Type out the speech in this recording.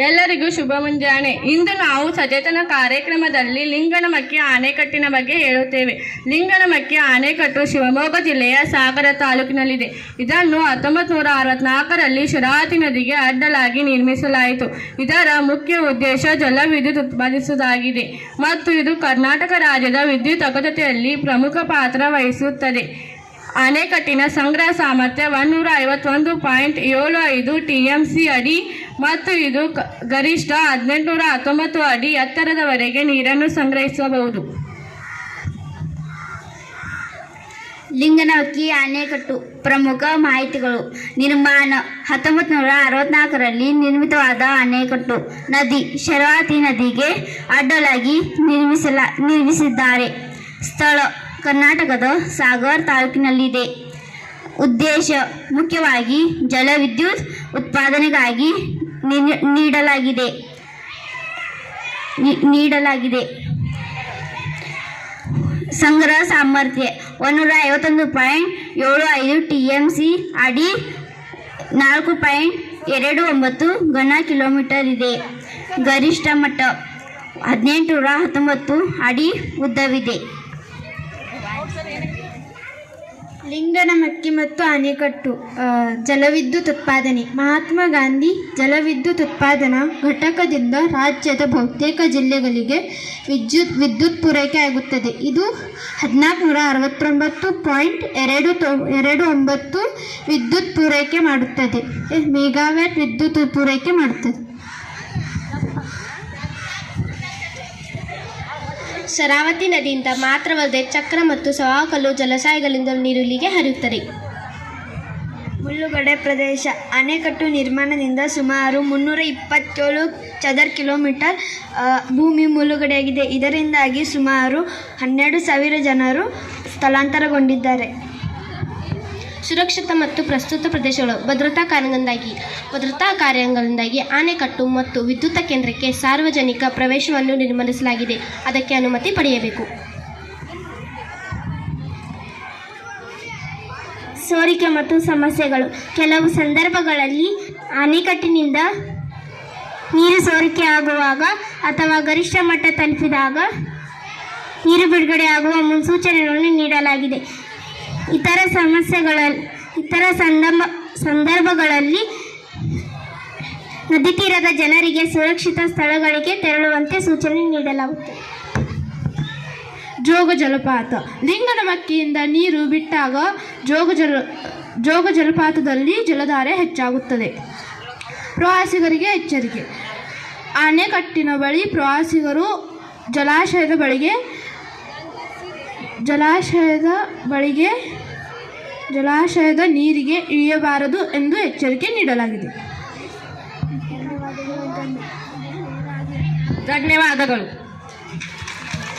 ಎಲ್ಲರಿಗೂ ಶುಭ ಮುಂಜಾನೆ. ಇಂದು ನಾವು ಸಚೇತನ ಕಾರ್ಯಕ್ರಮದಲ್ಲಿ ಲಿಂಗನಮಕ್ಕಿ ಅಣೆಕಟ್ಟಿನ ಬಗ್ಗೆ ಹೇಳುತ್ತೇವೆ. ಲಿಂಗನಮಕ್ಕಿ ಅಣೆಕಟ್ಟು ಶಿವಮೊಗ್ಗ ಜಿಲ್ಲೆಯ ಸಾಗರ ತಾಲೂಕಿನಲ್ಲಿದೆ. ಇದನ್ನು 1964ರಲ್ಲಿ ಶರಾವತಿ ನದಿಗೆ ಅಡ್ಡಲಾಗಿ ನಿರ್ಮಿಸಲಾಯಿತು. ಇದರ ಮುಖ್ಯ ಉದ್ದೇಶ ಜಲವಿದ್ಯುತ್ ಉತ್ಪಾದಿಸುವುದಾಗಿದೆ ಮತ್ತು ಇದು ಕರ್ನಾಟಕ ರಾಜ್ಯದ ವಿದ್ಯುತ್ ಅಗತ್ಯತೆಯಲ್ಲಿ ಪ್ರಮುಖ ಪಾತ್ರ ವಹಿಸುತ್ತದೆ. ಅಣೆಕಟ್ಟಿನ ಸಂಗ್ರಹ ಸಾಮರ್ಥ್ಯ 151.75 TMC ಅಡಿ ಮತ್ತು ಇದು ಗರಿಷ್ಠ 1819 ಅಡಿ ಎತ್ತರದವರೆಗೆ ನೀರನ್ನು ಸಂಗ್ರಹಿಸಬಹುದು. ಲಿಂಗನಮಕ್ಕಿ ಅಣೆಕಟ್ಟು ಪ್ರಮುಖ ಮಾಹಿತಿಗಳು. ನಿರ್ಮಾಣ 1964ರಲ್ಲಿ ನಿರ್ಮಿತವಾದ ಅಣೆಕಟ್ಟು. ನದಿ ಶರಾವತಿ ನದಿಗೆ ಅಡ್ಡಲಾಗಿ ನಿರ್ಮಿಸಿದ್ದಾರೆ. ಸ್ಥಳ ಕರ್ನಾಟಕದ ಸಾಗರ ತಾಲೂಕಿನಲ್ಲಿದೆ. ಉದ್ದೇಶ ಮುಖ್ಯವಾಗಿ ಜಲವಿದ್ಯುತ್ ಉತ್ಪಾದನೆಗಾಗಿ ನೀಡಲಾಗಿದೆ. ಸಂಗ್ರಹ ಸಾಮರ್ಥ್ಯ 151.75 TMC ಅಡಿ 4.29 ಘನ ಕಿಲೋಮೀಟರ್ ಇದೆ. ಗರಿಷ್ಠ ಮಟ್ಟ 1819 ಅಡಿ ಉದ್ದವಿದೆ. ಲಿಂಗನಮಕ್ಕಿ ಮತ್ತು ಅಣೆಕಟ್ಟು. ಜಲವಿದ್ಯುತ್ ಉತ್ಪಾದನೆ. ಮಹಾತ್ಮ ಗಾಂಧಿ ಜಲವಿದ್ಯುತ್ ಉತ್ಪಾದನಾ ಘಟಕದಿಂದ ರಾಜ್ಯದ ಬಹುತೇಕ ಜಿಲ್ಲೆಗಳಿಗೆ ವಿದ್ಯುತ್ ಪೂರೈಕೆ ಆಗುತ್ತದೆ. ಇದು 1469.29 ವಿದ್ಯುತ್ ಪೂರೈಕೆ ಮಾಡುತ್ತದೆ. ಮೆಗಾವ್ಯಾಟ್ ವಿದ್ಯುತ್ ಪೂರೈಕೆ ಮಾಡುತ್ತದೆ. ಶರಾವತಿ ನದಿಯಿಂದ ಮಾತ್ರವಲ್ಲದೆ ಚಕ್ರ ಮತ್ತು ಸವಾಕಲ್ಲು ಜಲಾಶಯಗಳಿಂದ ನೀರು ಇಲ್ಲಿಗೆ ಹರಿಯುತ್ತದೆ. ಮುಳ್ಳುಗಡೆ ಪ್ರದೇಶ. ಅಣೆಕಟ್ಟು ನಿರ್ಮಾಣದಿಂದ ಸುಮಾರು 327 ಚದರ ಕಿಲೋಮೀಟರ್ ಭೂಮಿ ಮುಳ್ಳುಗಡೆಯಾಗಿದೆ. ಇದರಿಂದಾಗಿ ಸುಮಾರು 12,000 ಜನರು ಸ್ಥಳಾಂತರಗೊಂಡಿದ್ದಾರೆ. ಸುರಕ್ಷಿತ ಮತ್ತು ಪ್ರಸ್ತುತ ಪ್ರದೇಶಗಳು. ಭದ್ರತಾ ಕಾರಣಗಳಿಂದಾಗಿ ಅಣೆಕಟ್ಟು ಮತ್ತು ವಿದ್ಯುತ್ ಕೇಂದ್ರಕ್ಕೆ ಸಾರ್ವಜನಿಕ ಪ್ರವೇಶವನ್ನು ನಿರ್ಬಂಧಿಸಲಾಗಿದೆ. ಅದಕ್ಕೆ ಅನುಮತಿ ಪಡೆಯಬೇಕು. ಸೋರಿಕೆ ಮತ್ತು ಸಮಸ್ಯೆಗಳು. ಕೆಲವು ಸಂದರ್ಭಗಳಲ್ಲಿ ಅಣೆಕಟ್ಟಿನಿಂದ ನೀರು ಸೋರಿಕೆಯಾಗುವಾಗ ಅಥವಾ ಗರಿಷ್ಠ ಮಟ್ಟ ತಲುಪಿದಾಗ ನೀರು ಬಿಡುಗಡೆಯಾಗುವ ಮುನ್ಸೂಚನೆಗಳನ್ನು ನೀಡಲಾಗಿದೆ. ಇತರ ಸಂದರ್ಭಗಳಲ್ಲಿ ನದಿ ತೀರದ ಜನರಿಗೆ ಸುರಕ್ಷಿತ ಸ್ಥಳಗಳಿಗೆ ತೆರಳುವಂತೆ ಸೂಚನೆ ನೀಡಲಾಗುತ್ತದೆ. ಜೋಗ ಜಲಪಾತ. ಲಿಂಗನಮಕ್ಕಿಯಿಂದ ನೀರು ಬಿಟ್ಟಾಗ ಜೋಗ ಜಲಪಾತದಲ್ಲಿ ಜಲಧಾರೆ ಹೆಚ್ಚಾಗುತ್ತದೆ. ಪ್ರವಾಸಿಗರಿಗೆ ಎಚ್ಚರಿಕೆ. ಅಣೆಕಟ್ಟಿನ ಬಳಿ ಪ್ರವಾಸಿಗರು ಜಲಾಶಯದ ನೀರಿಗೆ ಇಳಿಯಬಾರದು ಎಂದು ಎಚ್ಚರಿಕೆ ನೀಡಲಾಗಿದೆ. ಧನ್ಯವಾದಗಳು.